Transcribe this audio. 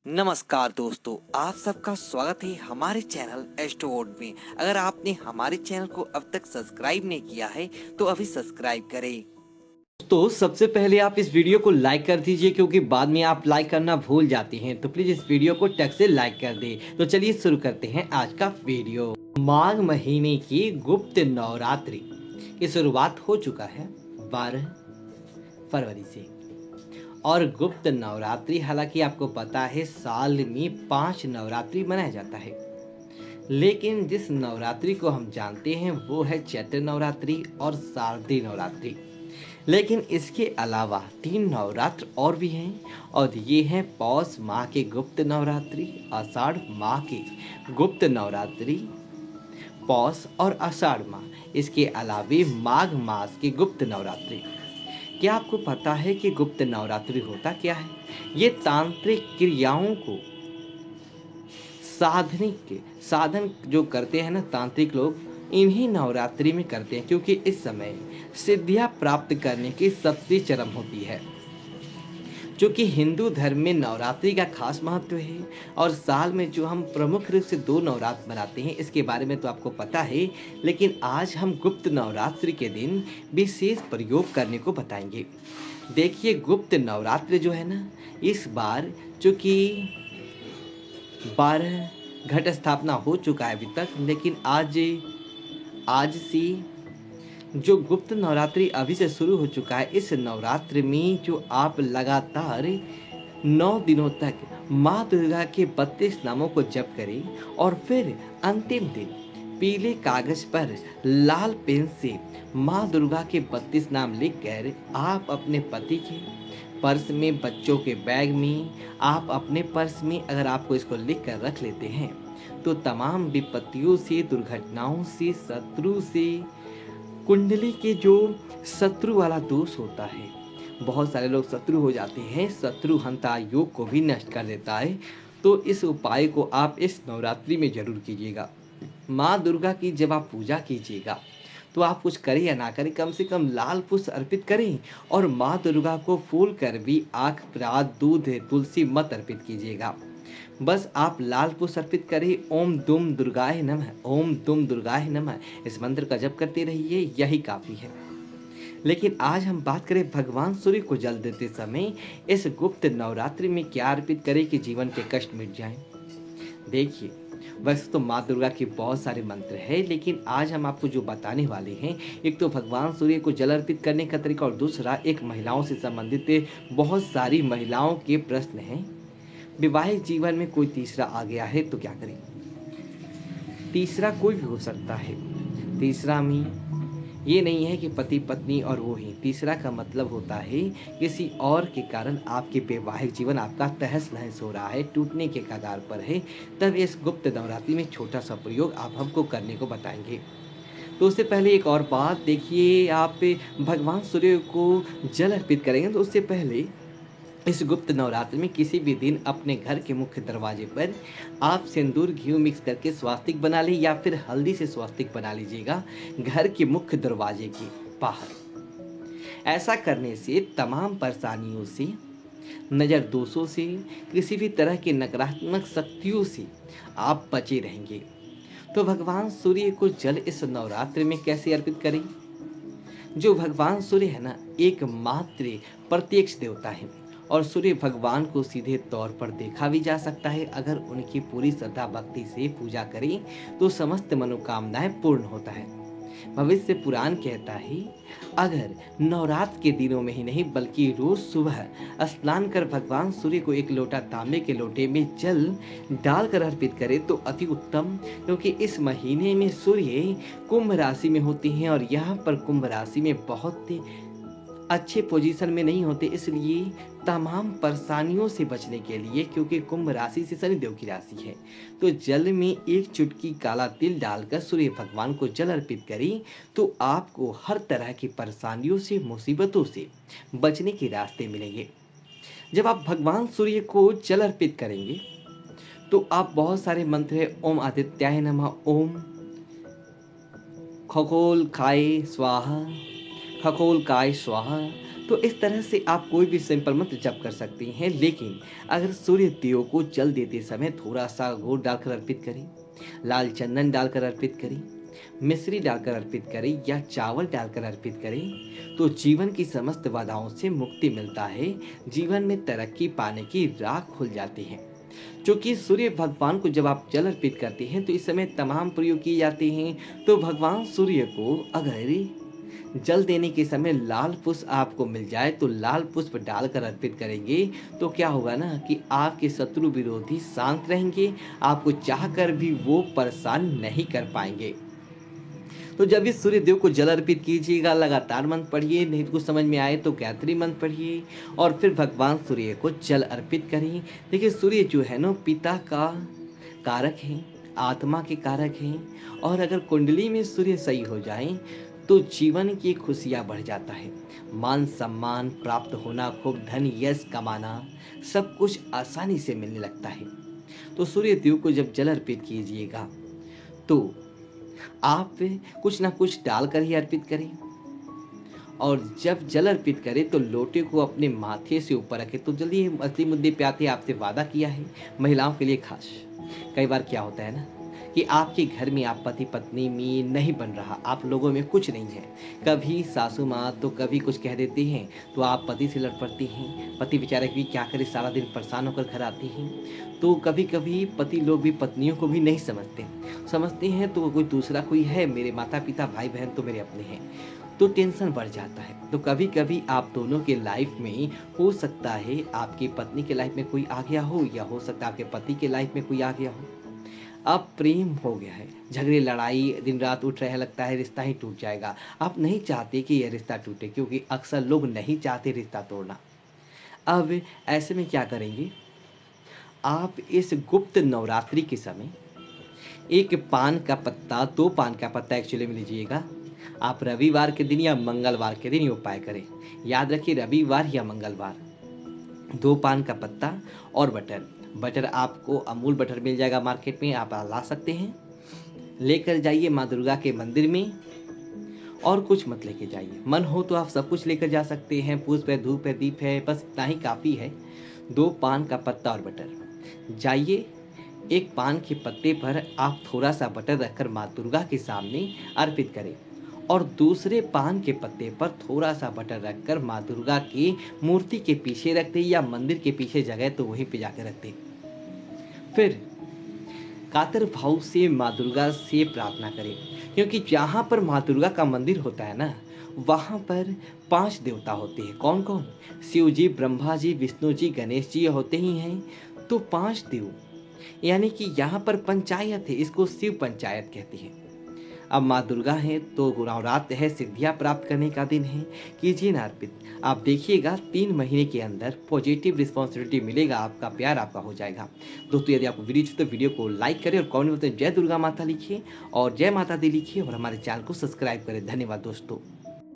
नमस्कार दोस्तों, आप सबका स्वागत है हमारे चैनल एस्ट्रोवर्ड में। अगर आपने हमारे चैनल को अब तक सब्सक्राइब नहीं किया है तो अभी सब्सक्राइब करें। तो सबसे पहले आप इस वीडियो को लाइक कर दीजिए, क्योंकि बाद में आप लाइक करना भूल जाती हैं। तो प्लीज इस वीडियो को टक से लाइक कर दें। तो चलिए शुरू करते हैं आज का वीडियो। माघ महीने की गुप्त नवरात्रि की शुरुआत हो चुका है 12 फरवरी से। और गुप्त नवरात्रि, हालांकि आपको पता है साल में 5 नवरात्रि मनाया जाता है, लेकिन जिस नवरात्रि को हम जानते हैं वो है चैत्र नवरात्रि और शारदीय नवरात्रि। लेकिन इसके अलावा 3 नवरात्र और भी हैं, और ये हैं पौष माह के गुप्त नवरात्रि, आषाढ़ माह के गुप्त नवरात्रि, पौष और आषाढ़ माह। इसके अलावे माघ मास की गुप्त नवरात्रि। क्या आपको पता है कि गुप्त नवरात्रि होता क्या है? ये तांत्रिक क्रियाओं को साधन जो करते हैं ना तांत्रिक लोग, इन्हीं नवरात्रि में करते हैं, क्योंकि इस समय सिद्धियां प्राप्त करने की सबसे चरम होती है। क्योंकि हिंदू धर्म में नवरात्रि का खास महत्व है, और साल में जो हम प्रमुख रूप से 2 नवरात्र मनाते हैं, इसके बारे में तो आपको पता है। लेकिन आज हम गुप्त नवरात्रि के दिन विशेष प्रयोग करने को बताएंगे। देखिए, गुप्त नवरात्रि जो है ना, इस बार चूंकि 12 घट स्थापना हो चुका है अभी तक, लेकिन आज से जो गुप्त नवरात्रि अभी से शुरू हो चुका है, इस नवरात्रि में जो आप लगातार 9 दिनों तक माँ दुर्गा के 32 नामों को जप करें, और फिर अंतिम दिन पीले कागज पर लाल पेन से माँ दुर्गा के 32 नाम लिखकर आप अपने पति के पर्स में, बच्चों के बैग में, आप अपने पर्स में अगर आपको इसको लिख कर रख लेते हैं, तो तमाम विपत्तियों से, दुर्घटनाओं से, शत्रु से, कुंडली के जो शत्रु वाला दोष होता है, बहुत सारे लोग शत्रु हो जाते हैं, शत्रु हंता योग को भी नष्ट कर देता है। तो इस उपाय को आप इस नवरात्रि में जरूर कीजिएगा। माँ दुर्गा की जब आप पूजा कीजिएगा, तो आप कुछ करें या ना करें, कम से कम लाल पुष्प अर्पित करें, और माँ दुर्गा को फूल कर भी आँख, प्रात, दूध, तुलसी मत अर्पित कीजिएगा। बस आप लाल पुष्प अर्पित करें। ओम दुम दुर्गाय नमः, ओम दुम दुर्गाय नमः, इस मंत्र का जप करते रहिए, यही काफ़ी है। लेकिन आज हम बात करें भगवान सूर्य को जल देते समय इस गुप्त नवरात्रि में क्या अर्पित करें कि जीवन के कष्ट मिट जाएं। देखिए, वैसे तो माँ दुर्गा के बहुत सारे मंत्र हैं, लेकिन आज हम आपको जो बताने वाले हैं, एक तो भगवान सूर्य को जल अर्पित करने का तरीका, और दूसरा एक महिलाओं से संबंधित बहुत सारी महिलाओं के प्रश्न हैं। विवाहित जीवन में कोई तीसरा आ गया है तो क्या करें? तीसरा कोई भी हो सकता है। तीसरा में ये नहीं है कि पति पत्नी और वो ही। तीसरा का मतलब होता है किसी और के कारण आपके वैवाहिक जीवन आपका तहस नहस हो रहा है, टूटने के कगार पर है। तब इस गुप्त नवरात्रि में छोटा सा प्रयोग आप हमको करने को बताएंगे। तो उससे पहले एक और बात देखिए, आप भगवान सूर्य को जल अर्पित करेंगे, तो उससे पहले इस गुप्त नवरात्रि में किसी भी दिन अपने घर के मुख्य दरवाजे पर आप सिंदूर घी मिक्स करके स्वास्तिक बना ली, या फिर हल्दी से स्वास्तिक बना लीजिएगा घर के मुख्य दरवाजे के बाहर। ऐसा करने से तमाम परेशानियों से, नज़र दोषों से, किसी भी तरह की नकारात्मक शक्तियों से आप बचे रहेंगे। तो भगवान सूर्य को जल इस नवरात्रि में कैसे अर्पित करें? जो भगवान सूर्य है ना, एकमात्र प्रत्यक्ष देवता है, और सूर्य भगवान को सीधे तौर पर देखा भी जा सकता है। अगर उनकी पूरी श्रद्धा भक्ति से पूजा करें तो समस्त मनोकामनाएं पूर्ण होता है। भविष्य पुराण कहता है, अगर नवरात्र के दिनों में ही नहीं बल्कि रोज सुबह स्नान कर भगवान सूर्य को एक लोटा तांबे के लोटे में जल डालकर अर्पित करे तो अति उत्तम। क्योंकि इस महीने में सूर्य कुंभ राशि में होते हैं, और यहाँ पर कुंभ राशि में बहुत अच्छे पोजीशन में नहीं होते, इसलिए तमाम परेशानियों से बचने के लिए, क्योंकि कुंभ राशि से शनिदेव की राशि है, तो जल में एक चुटकी काला तिल डालकर सूर्य भगवान को जल अर्पित करें, तो आपको हर तरह की परेशानियों से, मुसीबतों से बचने के रास्ते मिलेंगे। जब आप भगवान सूर्य को जल अर्पित करेंगे, तो आप बहुत सारे मंत्र है, ओम आदित्याय नमः, ओम खगोल खाए स्वाहा, खगोल काय स्वाहा, तो इस तरह से आप कोई भी सिंपल मंत्र जप कर सकती हैं, लेकिन अगर सूर्य देव को जल देते समय थोड़ा सा गुड़ डालकर अर्पित करें, लाल चंदन डालकर अर्पित करें, मिश्री डालकर अर्पित करें या चावल डालकर अर्पित करें, तो जीवन की समस्त बाधाओं से मुक्ति मिलता है, जीवन में तरक्की पाने की राह खुल जाती है। क्योंकि सूर्य भगवान को जब आप जल अर्पित करते हैं तो इस समय तमाम प्रयोग किए जाते हैं। तो भगवान सूर्य को अगर जल देने के समय लाल पुष्प आपको मिल जाए तो लाल पुष्प डालकर अर्पित करेंगे, तो क्या होगा ना कि आपके शत्रु विरोधी शांत रहेंगे, आपको चाहकर भी वो परेशान नहीं कर पाएंगे। तो जब इस सूर्य देव को जल अर्पित कीजिएगा, लगातार मंत्र पढ़िए, नहीं तो कुछ समझ में आए तो गायत्री मंत्र पढ़िए और फिर भगवान सूर्य को जल अर्पित करें। देखिए सूर्य जो है ना पिता का कारक है, आत्मा के कारक हैं, और अगर कुंडली में सूर्य सही हो जाए तो जीवन की खुशियाँ बढ़ जाता है, मान सम्मान प्राप्त होना, खूब धन यश कमाना, सब कुछ आसानी से मिलने लगता है। तो सूर्य देव को जब जल अर्पित कीजिएगा तो आप कुछ ना कुछ डालकर ही अर्पित करें, और जब जल अर्पित करें तो लोटे को अपने माथे से ऊपर रखें। तो जल्दी असली मुद्दे पे आते हैं, आपसे वादा किया है महिलाओं के लिए खास। कई बार क्या होता है ना कि आपके घर में आप पति पत्नी में नहीं बन रहा, आप लोगों में कुछ नहीं है, कभी सासू माँ तो कभी कुछ कह देती हैं तो आप पति से लड़ पड़ती हैं, पति बेचारे भी क्या करे, सारा दिन परेशान होकर घर आती हैं। तो कभी कभी पति लोग भी पत्नियों को भी नहीं समझते हैं, तो कोई दूसरा कोई है, मेरे माता पिता भाई बहन तो मेरे अपने हैं, तो टेंशन बढ़ जाता है। तो कभी कभी आप दोनों के लाइफ में हो सकता है आपकी पत्नी के लाइफ में कोई आ गया हो, या हो सकता है आपके पति के लाइफ में कोई आ गया हो, अब प्रेम हो गया है, झगड़े लड़ाई दिन रात उठ रहे, लगता है रिश्ता ही टूट जाएगा। आप नहीं चाहते कि यह रिश्ता टूटे, क्योंकि अक्सर लोग नहीं चाहते रिश्ता तोड़ना। अब ऐसे में क्या करेंगे, आप इस गुप्त नवरात्रि के समय एक पान का पत्ता, 2 पान का पत्ता एक्चुअली में लीजिएगा। आप रविवार के दिन या मंगलवार के दिन ये उपाय करें, याद रखिए रविवार या मंगलवार। 2 पान का पत्ता और बटर आपको अमूल बटर मिल जाएगा मार्केट में, आप ला सकते हैं, लेकर जाइए माँ दुर्गा के मंदिर में, और कुछ मत लेके जाइए। मन हो तो आप सब कुछ लेकर जा सकते हैं, पुष्प है, धूप है, दीप है, बस इतना ही काफ़ी है। 2 पान का पत्ता और बटर, जाइए एक पान के पत्ते पर आप थोड़ा सा बटर रखकर माँ दुर्गा के सामने अर्पित करें, और दूसरे पान के पत्ते पर थोड़ा सा बटर रखकर माँ दुर्गा की मूर्ति के पीछे रख दें, या मंदिर के पीछे जगह तो वहीं पे जाकर रख दें। फिर कातर भाव से माँ दुर्गा से प्रार्थना करें, क्योंकि जहाँ पर माँ दुर्गा का मंदिर होता है ना, वहाँ पर 5 देवता होते हैं। कौन कौन? शिव जी, ब्रह्मा जी, विष्णु जी, गणेश जी होते ही हैं। तो 5 देव, यानी कि यहाँ पर पंचायत है, इसको शिव पंचायत कहते हैं। अब माँ दुर्गा है तो नवरात्र है, सिद्धियाँ प्राप्त करने का दिन है, कीजिए ना अर्पित। आप देखिएगा 3 महीने के अंदर पॉजिटिव रिस्पॉन्सिबिलिटी मिलेगा, आपका प्यार आपका हो जाएगा। दोस्तों यदि आपको वीडियो अच्छी तो वीडियो को लाइक करें और कमेंट में जय दुर्गा माता लिखिए और जय माता दी लिखिए, और हमारे चैनल को सब्सक्राइब करें। धन्यवाद दोस्तों।